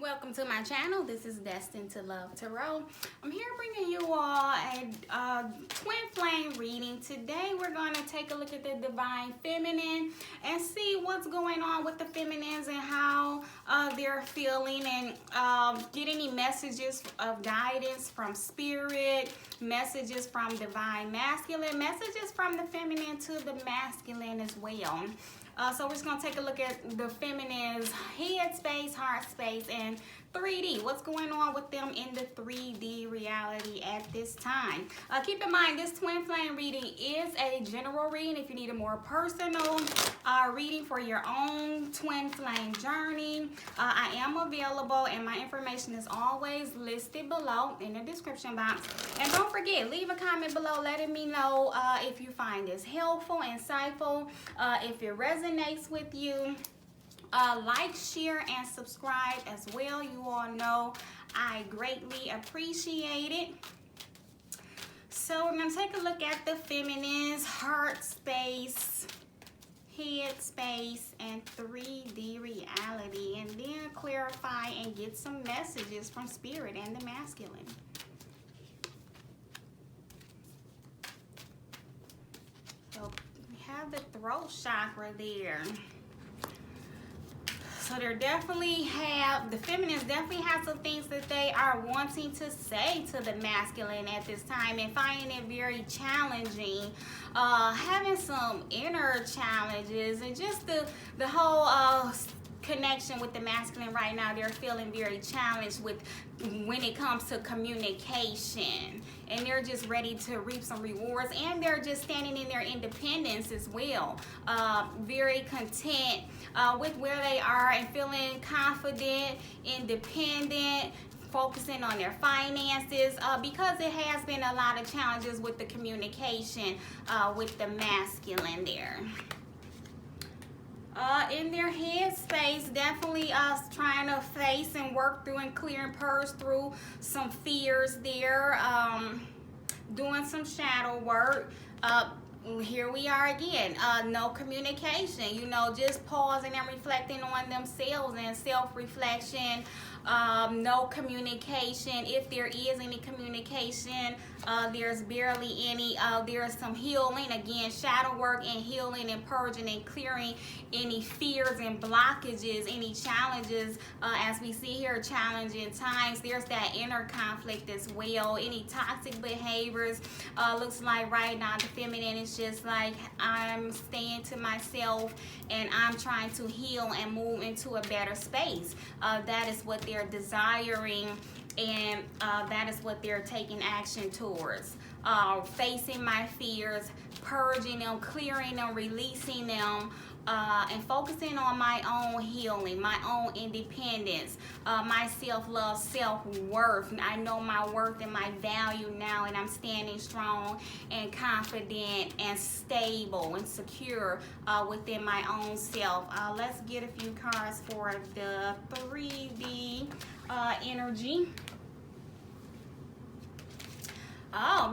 Welcome to my channel. This is Destined to Love Tarot. I'm here bringing you all a twin flame reading. Today we're going to take a look at the divine feminine and see what's going on with the feminines and how they're feeling, and get any messages of guidance from spirit, messages from divine masculine, messages from the feminine to the masculine as well. So we're just going to take a look at the feminine's head space, heart space, and 3D. What's going on with them in the 3D reality at this time? Keep in mind, this twin flame reading is a general reading. If you need a more personal reading for your own twin flame journey, I am available, and my information is always listed below in the description box. And don't forget, leave a comment below letting me know if you find this helpful, insightful, if it resonates with you. Like, share, and subscribe as well. You all know I greatly appreciate it. So we're going to take a look at the feminine's heart space, head space, and 3D reality, and then clarify and get some messages from spirit and the masculine. So we have the throat chakra there. So they definitely have, the feminines definitely have some things that they are wanting to say to the masculine at this time and finding it very challenging, having some inner challenges, and just the whole connection with the masculine right now. They're feeling very challenged with when it comes to communication, and they're just ready to reap some rewards, and they're just standing in their independence as well, very content with where they are and feeling confident, independent, focusing on their finances, because it has been a lot of challenges with the communication with the masculine there. In their head space, definitely trying to face and work through and clear and purge through some fears there, doing some shadow work. Here we are again, no communication, you know, just pausing and reflecting on themselves and self-reflection. No communication. If there is any communication, there's barely any. There's some healing, again, shadow work and healing and purging and clearing any fears and blockages, any challenges, as we see here, challenging times. There's that inner conflict as well, any toxic behaviors. Looks like right now the feminine is just like, I'm staying to myself and I'm trying to heal and move into a better space. That is what they're desiring, and that is what they're taking action towards. Facing my fears, purging them, clearing them, releasing them, and focusing on my own healing, my own independence, my self-love, self-worth. I know my worth and my value now, and I'm standing strong and confident and stable and secure within my own self. Let's get a few cards for the 3D energy. Oh,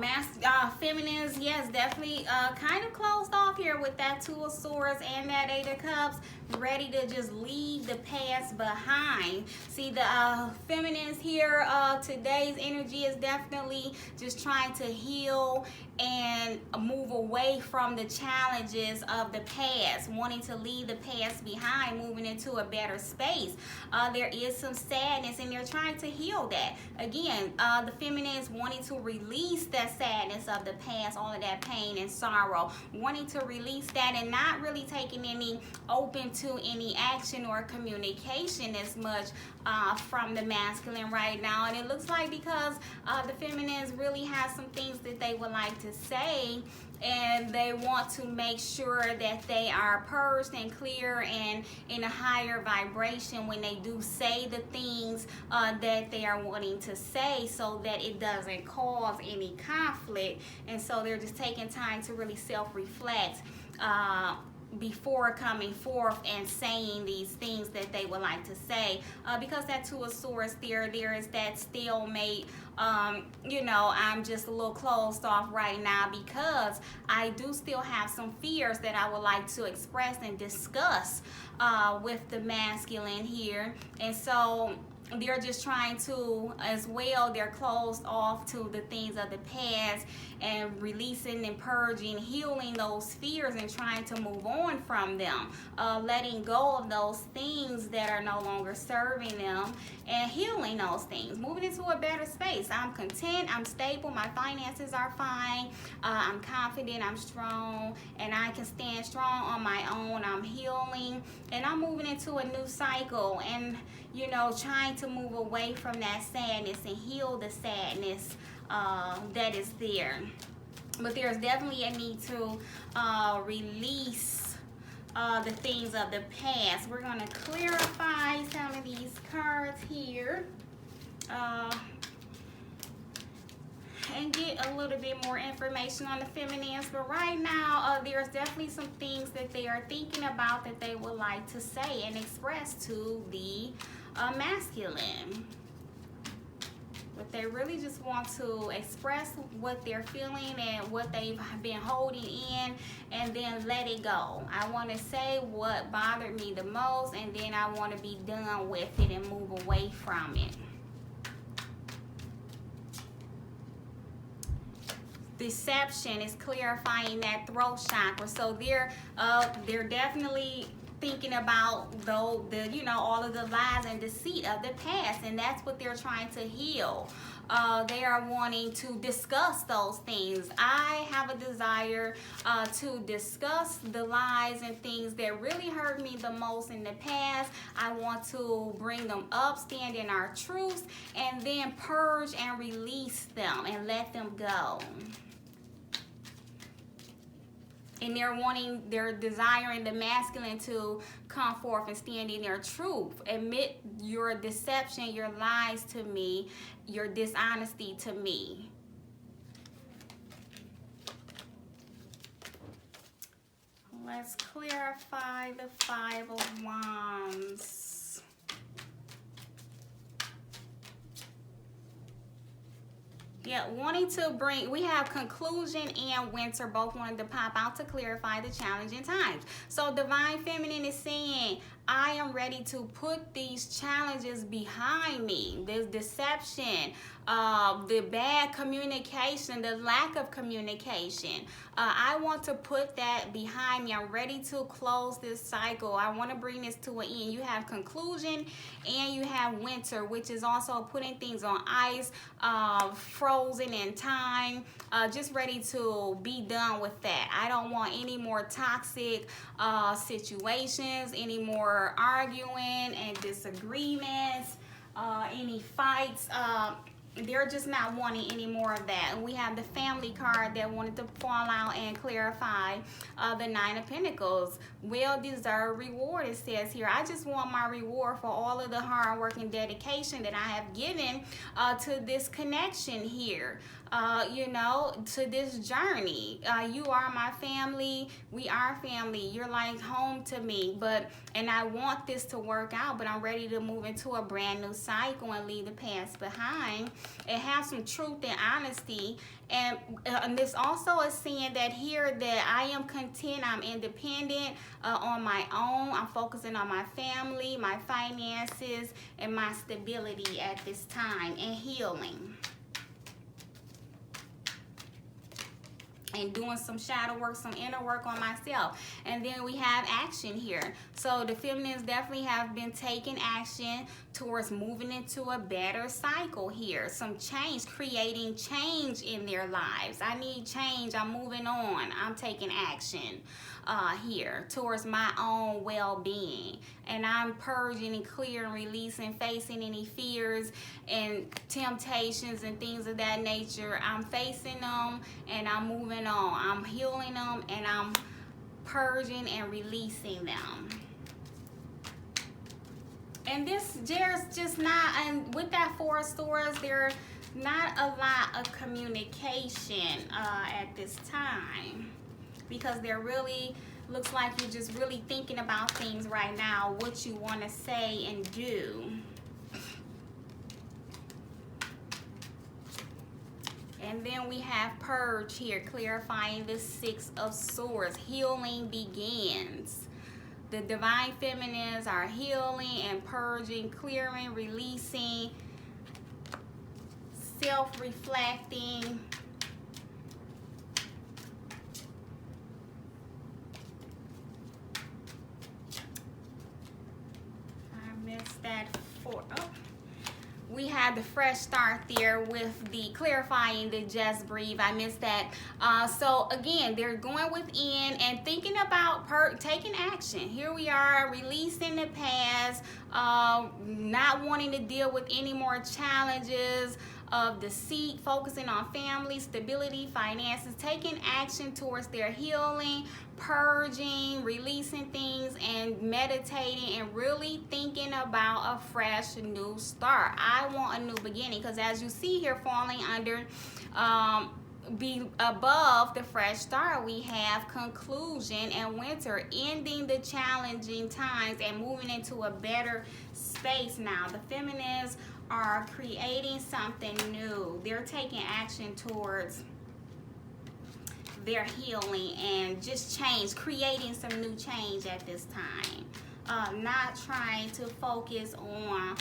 feminines, yes, definitely kind of closed off here with that 2 of Swords and that 8 of Cups, ready to just leave the past behind. See, the feminines here, today's energy is definitely just trying to heal and move away from the challenges of the past, wanting to leave the past behind, moving into a better space. There is some sadness, and they're trying to heal that. Again, the feminine is wanting to release that sadness of the past, all of that pain and sorrow, wanting to release that and not really taking any open to any action or communication as much from the masculine right now. And it looks like because the feminines really have some things that they would like to say, and they want to make sure that they are purged and clear and in a higher vibration when they do say the things that they are wanting to say, so that it doesn't cause any conflict. And so they're just taking time to really self-reflect before coming forth and saying these things that they would like to say, because that 2 of Swords there is that stalemate. You know, I'm just a little closed off right now because I do still have some fears that I would like to express and discuss with the masculine here. And so they're just trying to, as well, they're closed off to the things of the past and releasing and purging, healing those fears and trying to move on from them, letting go of those things that are no longer serving them and healing those things, moving into a better space. I'm content, I'm stable, my finances are fine, I'm confident, I'm strong, and I can stand strong on my own. I'm healing, and I'm moving into a new cycle, and you know, trying to move away from that sadness and heal the sadness that is there. But there's definitely a need to release the things of the past. We're going to clarify some of these cards here and get a little bit more information on the feminines. But right now, there's definitely some things that they are thinking about that they would like to say and express to the masculine. But they really just want to express what they're feeling and what they've been holding in, and then let it go. I want to say what bothered me the most, and then I want to be done with it and move away from it. Deception is clarifying that throat chakra. So they're definitely thinking about the you know, all of the lies and deceit of the past, and that's what they're trying to heal. They are wanting to discuss those things. I have a desire to discuss the lies and things that really hurt me the most in the past. I want to bring them up, stand in our truths, and then purge and release them and let them go. And they're desiring the masculine to come forth and stand in their truth. Admit your deception, your lies to me, your dishonesty to me. Let's clarify the Five of Wands. Yeah, wanting to bring, we have conclusion and winter both wanted to pop out to clarify the challenging times. So Divine Feminine is saying, I am ready to put these challenges behind me. This deception, the bad communication, the lack of communication. I want to put that behind me. I'm ready to close this cycle. I want to bring this to an end. You have conclusion and you have winter, which is also putting things on ice, frozen in time, just ready to be done with that. I don't want any more toxic situations, any more arguing and disagreements, any fights. They're just not wanting any more of that. And we have the Family card that wanted to fall out and clarify the Nine of Pentacles. Well-deserved reward, it says here. I just want my reward for all of the hard work and dedication that I have given to this connection here. You know, to this journey. You are my family. We are family. You're like home to me. And I want this to work out, but I'm ready to move into a brand new cycle and leave the past behind and have some truth and honesty. And this also is saying that here that I am content, I'm independent on my own. I'm focusing on my family, my finances, and my stability at this time, and healing. And doing some shadow work, some inner work on myself. And then we have action here. So the feminines definitely have been taking action towards moving into a better cycle here. Some change, creating change in their lives. I need change. I'm moving on. I'm taking action here towards my own well-being. And I'm purging and clearing, releasing, facing any fears and temptations and things of that nature. I'm facing them and I'm moving on. I'm healing them and I'm purging and releasing them. And there's just not, and with that Four of Swords, there's not a lot of communication at this time, because there really looks like you're just really thinking about things right now, what you want to say and do. And then we have Purge here, clarifying the Six of Swords. Healing begins. The divine feminines are healing and purging, clearing, releasing, self-reflecting. I missed that four. Oh. We had the fresh start there with the clarifying the just breathe. I missed that. So again, they're going within and thinking about taking action. Here we are, releasing the past, not wanting to deal with any more challenges of deceit, focusing on family, stability, finances, taking action towards their healing, purging, releasing things, and meditating and really thinking about a fresh new start. I want a new beginning, because as you see here, falling under be above the fresh start, we have conclusion and winter, ending the challenging times and moving into a better space now. The feminines are creating something new. They're taking action towards their healing and just change, creating some new change at this time. Not trying to focus on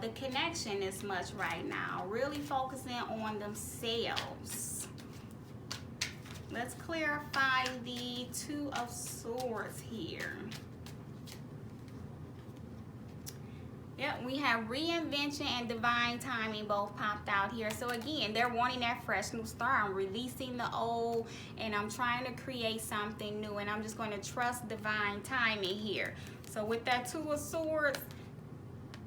the connection as much right now. Really focusing on themselves. Let's clarify the Two of Swords here. Yep, we have reinvention and divine timing both popped out here. So again, they're wanting that fresh new start. I'm releasing the old and I'm trying to create something new, and I'm just going to trust divine timing here. So with that Two of Swords,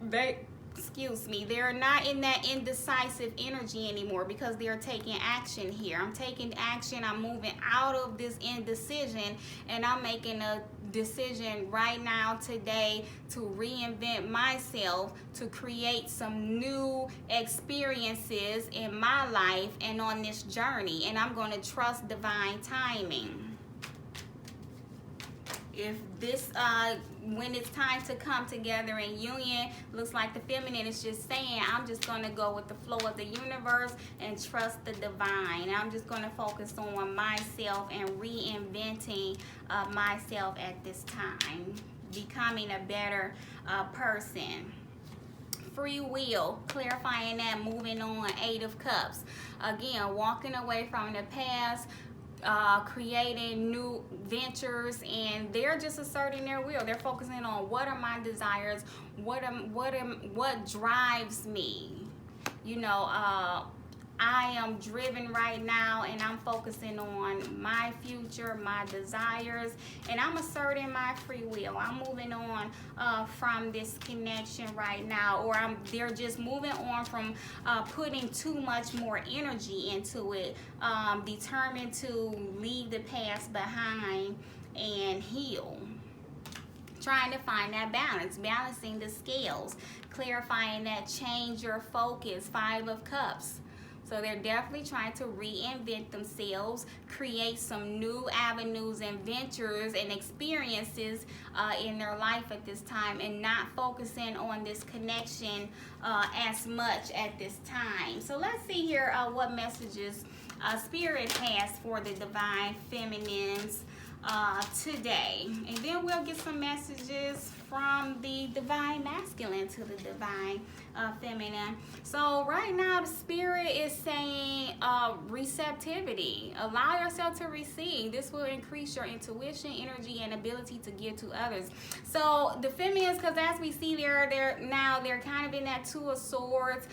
they're not in that indecisive energy anymore, because they're taking action here. I'm taking action. I'm moving out of this indecision, and I'm making a decision right now today to reinvent myself, to create some new experiences in my life and on this journey, and I'm going to trust divine timing. If this when it's time to come together in union, looks like the feminine is just saying, I'm just going to go with the flow of the universe and trust the divine. I'm just going to focus on myself and reinventing myself at this time, becoming a better person. Free will, clarifying that, moving on. Eight of Cups. Again, walking away from the past, creating new ventures, and they're just asserting their will. They're focusing on what are my desires, what drives me. You know, I am driven right now, and I'm focusing on my future, my desires, and I'm asserting my free will. I'm moving on from this connection right now, or they're just moving on from putting too much more energy into it, determined to leave the past behind and heal. Trying to find that balance, balancing the scales, clarifying that, change your focus. Five of Cups. So they're definitely trying to reinvent themselves, create some new avenues and ventures and experiences in their life at this time, and not focusing on this connection as much at this time. So let's see here what messages Spirit has for the divine feminines today. And then we'll get some messages from the divine masculine to the divine feminine. So right now the Spirit is saying receptivity. Allow yourself to receive. This will increase your intuition, energy, and ability to give to others. So the feminines, because as we see they're kind of in that Two of Swords,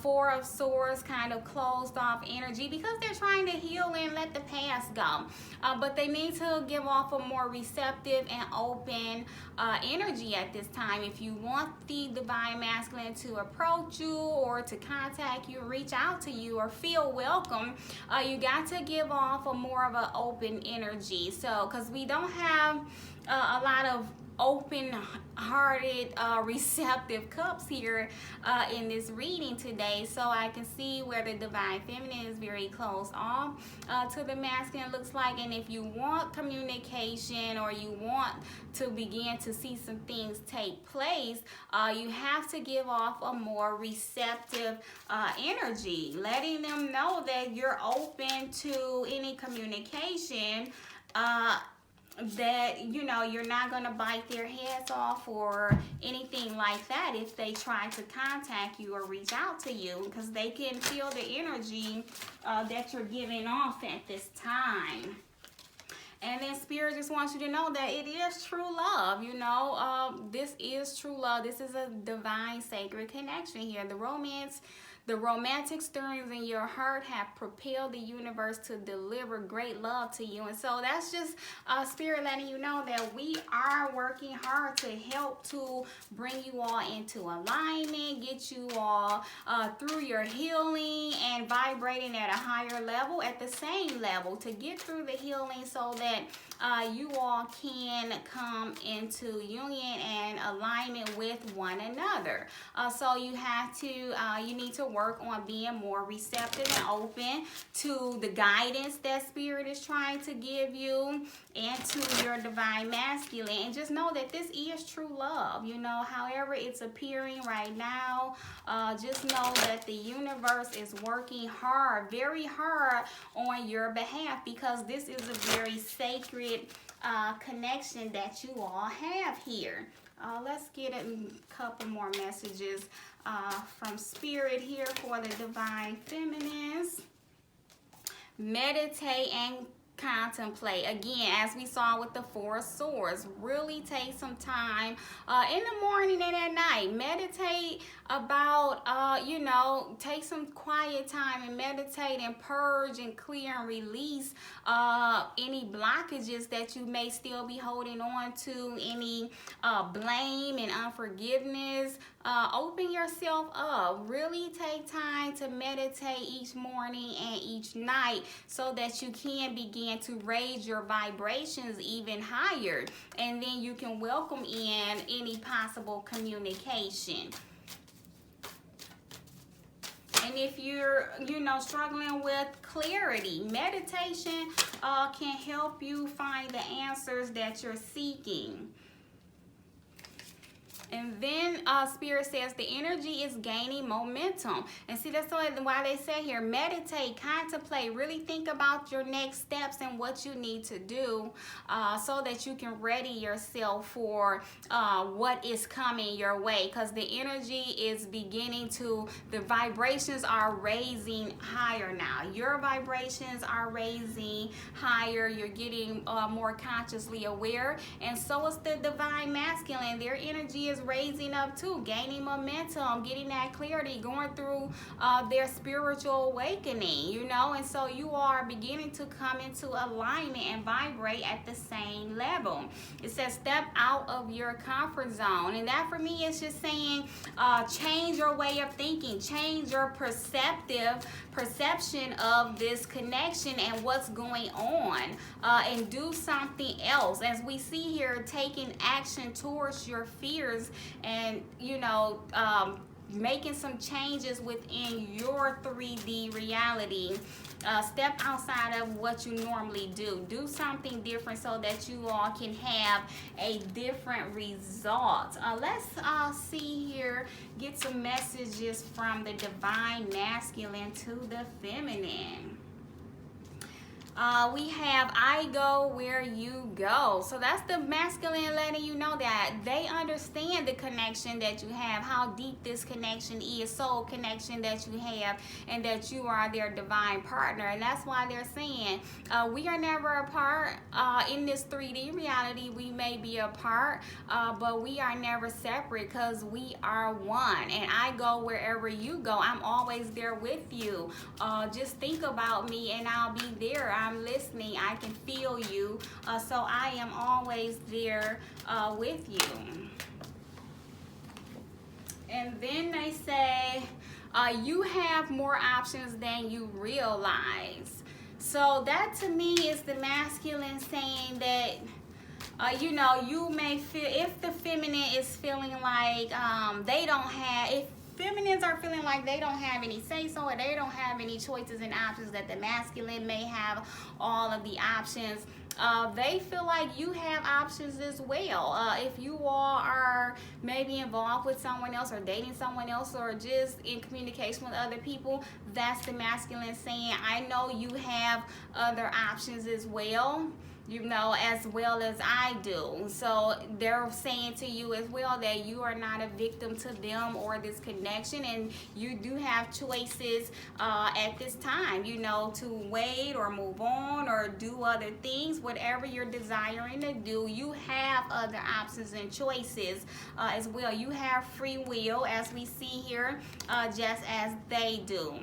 Four of Swords, kind of closed off energy, because they're trying to heal and let the past go. But they need to give off a more receptive and open energy at this time. If you want the divine masculine to approach you or to contact you, reach out to you, or feel welcome, you got to give off a more of an open energy. So because we don't have a lot of open-hearted, receptive cups here in this reading today. So I can see where the divine feminine is very close off to the masculine, looks like. And if you want communication, or you want to begin to see some things take place, you have to give off a more receptive energy, letting them know that you're open to any communication that, you know, you're not going to bite their heads off or anything like that if they try to contact you or reach out to you, because they can feel the energy that you're giving off at this time. And then Spirit just wants you to know that it is true love. You know, this is true love. This is a divine, sacred connection here. The romantic stirrings in your heart have propelled the universe to deliver great love to you. And so that's just Spirit letting you know that we are working hard to help to bring you all into alignment, get you all through your healing and vibrating at a higher level, at the same level, to get through the healing so that you all can come into union and alignment with one another. So you have to, you need to work on being more receptive and open to the guidance that Spirit is trying to give you and to your divine masculine. And just know that this is true love. You know, however it's appearing right now, just know that the universe is working hard, very hard on your behalf, because this is a very sacred connection that you all have here. Let's get a couple more messages from Spirit here for the divine feminines. Meditate and contemplate. Again, as we saw with the Four of Swords, really take some time in the morning and at night. Meditate about, you know, take some quiet time and meditate and purge and clear and release any blockages that you may still be holding on to, any blame and unforgiveness. Open yourself up. Really take time to meditate each morning and each night so that you can begin to raise your vibrations even higher, and then you can welcome in any possible communication. And if you're, you know, struggling with clarity, meditation can help you find the answers that you're seeking. And then Spirit says the energy is gaining momentum. And see, that's why they say here, meditate, contemplate, really think about your next steps and what you need to do so that you can ready yourself for what is coming your way. Because the energy is beginning to, the vibrations are raising higher now. Your vibrations are raising higher. You're getting more consciously aware. And so is the divine masculine. Their energy is raising up too, gaining momentum, getting that clarity, going through their spiritual awakening, you know. And so you are beginning to come into alignment and vibrate at the same level. It says step out of your comfort zone, and that for me is just saying change your way of thinking, change your perception of this connection and what's going on, and do something else. As we see here, taking action towards your fears and, you know, making some changes within your 3D reality. Step outside of what you normally do. Do something different so that you all can have a different result. Let's see here, get some messages from the divine masculine to the feminine. We have I go where you go. So that's the masculine letting you know that they understand the connection that you have, how deep this connection is, soul connection that you have, and that you are their divine partner. And that's why they're saying we are never apart. In this 3D reality, we may be apart, but we are never separate because we are one. And I go wherever you go. I'm always there with you. Just think about me and I'll be there. I'm listening. I can feel you. So I am always there with you. And then they say you have more options than you realize. So that to me is the masculine saying that you know, you may feel, if the feminine is feeling like they don't have, if feminines are feeling like they don't have any say-so or they don't have any choices and options, that the masculine may have all of the options. They feel like you have options as well. If you all are maybe involved with someone else or dating someone else or just in communication with other people, that's the masculine saying, I know you have other options as well. you know, as well as I do. So they're saying to you as well that you are not a victim to them or this connection, and you do have choices at this time, you know, to wait or move on or do other things. Whatever you're desiring to do, you have other options and choices as well. You have free will, as we see here, just as they do.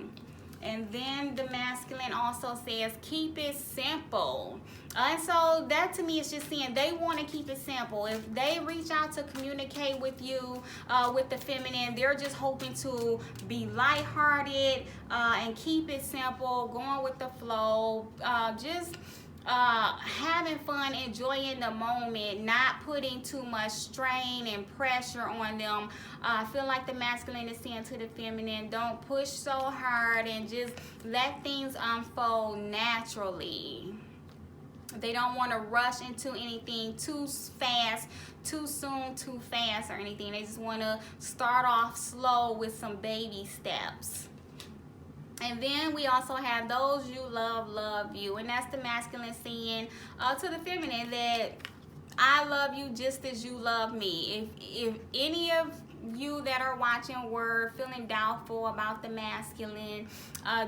And then the masculine also says, keep it simple. And so that to me is just saying they want to keep it simple. If they reach out to communicate with you, with the feminine, they're just hoping to be lighthearted and keep it simple, going with the flow, just having fun, enjoying the moment, not putting too much strain and pressure on them. I feel like the masculine is saying to the feminine, don't push so hard and just let things unfold naturally. They don't want to rush into anything too fast, too soon, too fast or anything. They just want to start off slow with some baby steps. And then we also have those you love you. And that's the masculine saying to the feminine that I love you just as you love me. If any of you that are watching were feeling doubtful about the masculine,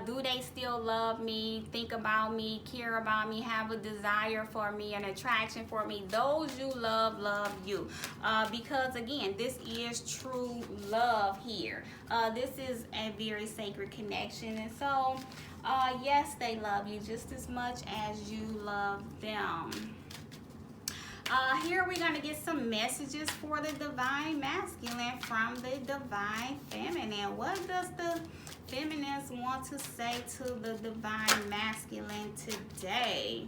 do they still love me, think about me, care about me, have a desire for me, an attraction for me, those you love you. Because again, this is true love here. This is a very sacred connection, and so yes, they love you just as much as you love them. Here we're going to get some messages for the divine masculine from the divine feminine. What does the feminines want to say to the divine masculine today?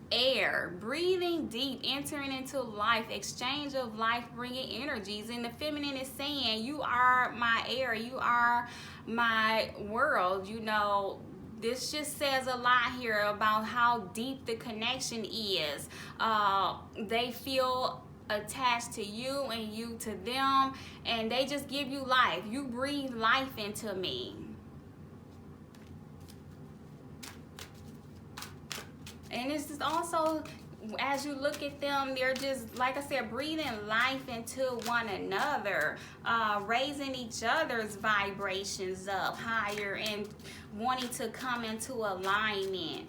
Air, breathing deep, entering into life, exchange of life bringing energies. And the feminine is saying, you are my air, you are my world, you know. This just says a lot here about how deep the connection is. They feel attached to you and you to them, and they just give you life. You breathe life into me. And it's just also, as you look at them, they're just, like I said, breathing life into one another, raising each other's vibrations up higher and wanting to come into alignment.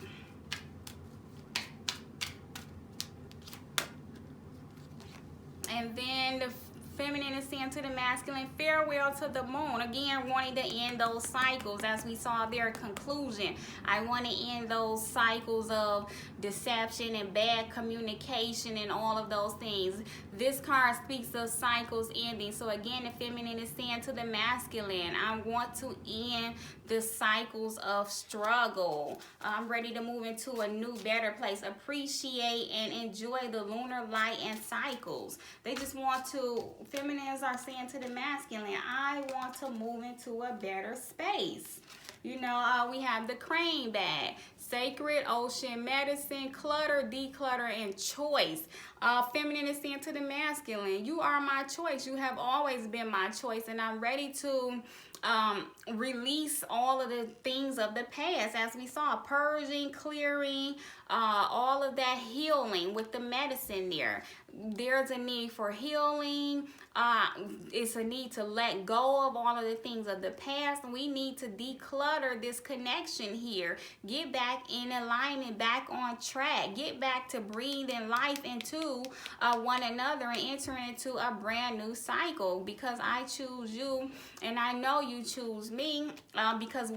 And then the feminine is saying to the masculine, farewell to the moon. Again, wanting to end those cycles, as we saw their conclusion. I want to end those cycles of deception and bad communication and all of those things. This card speaks of cycles ending. So again, the feminine is saying to the masculine, I want to end the cycles of struggle. I'm ready to move into a new, better place. Appreciate and enjoy the lunar light and cycles. They just want to, feminines are saying to the masculine, I want to move into a better space. You know, we have the crane bag, sacred ocean medicine, clutter, declutter, and choice. Feminine is saying to the masculine, you are my choice. You have always been my choice, and I'm ready to release all of the things of the past, as we saw, purging, clearing, all of that healing with the medicine there. There's a need for healing. It's a need to let go of all of the things of the past. We need to declutter this connection here. Get back in alignment, back on track. Get back to breathing life into one another and entering into a brand new cycle, because I choose you and I know you choose me, because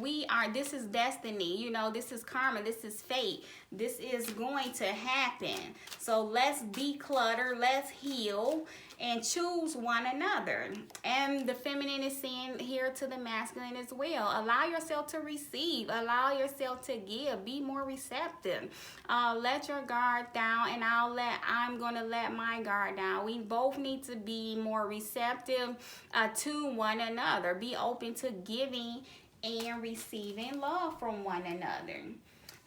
this is destiny. You know, this is karma. This is fate. This is going to happen. So let's declutter, let's heal, and choose one another. And the feminine is saying here to the masculine as well, allow yourself to receive, allow yourself to give, be more receptive. Let your guard down, and I'm going to let my guard down. We both need to be more receptive to one another. Be open to giving and receiving love from one another.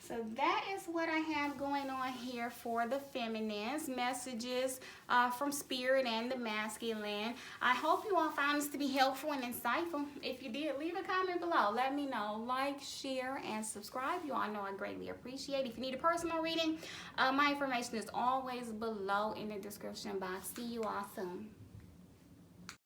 So that is what I have going on here for the feminines. Messages from spirit and the masculine. I hope you all found this to be helpful and insightful. If you did, leave a comment below. Let me know. Like, share, and subscribe. You all know I greatly appreciate it. If you need a personal reading, my information is always below in the description box. See you all soon.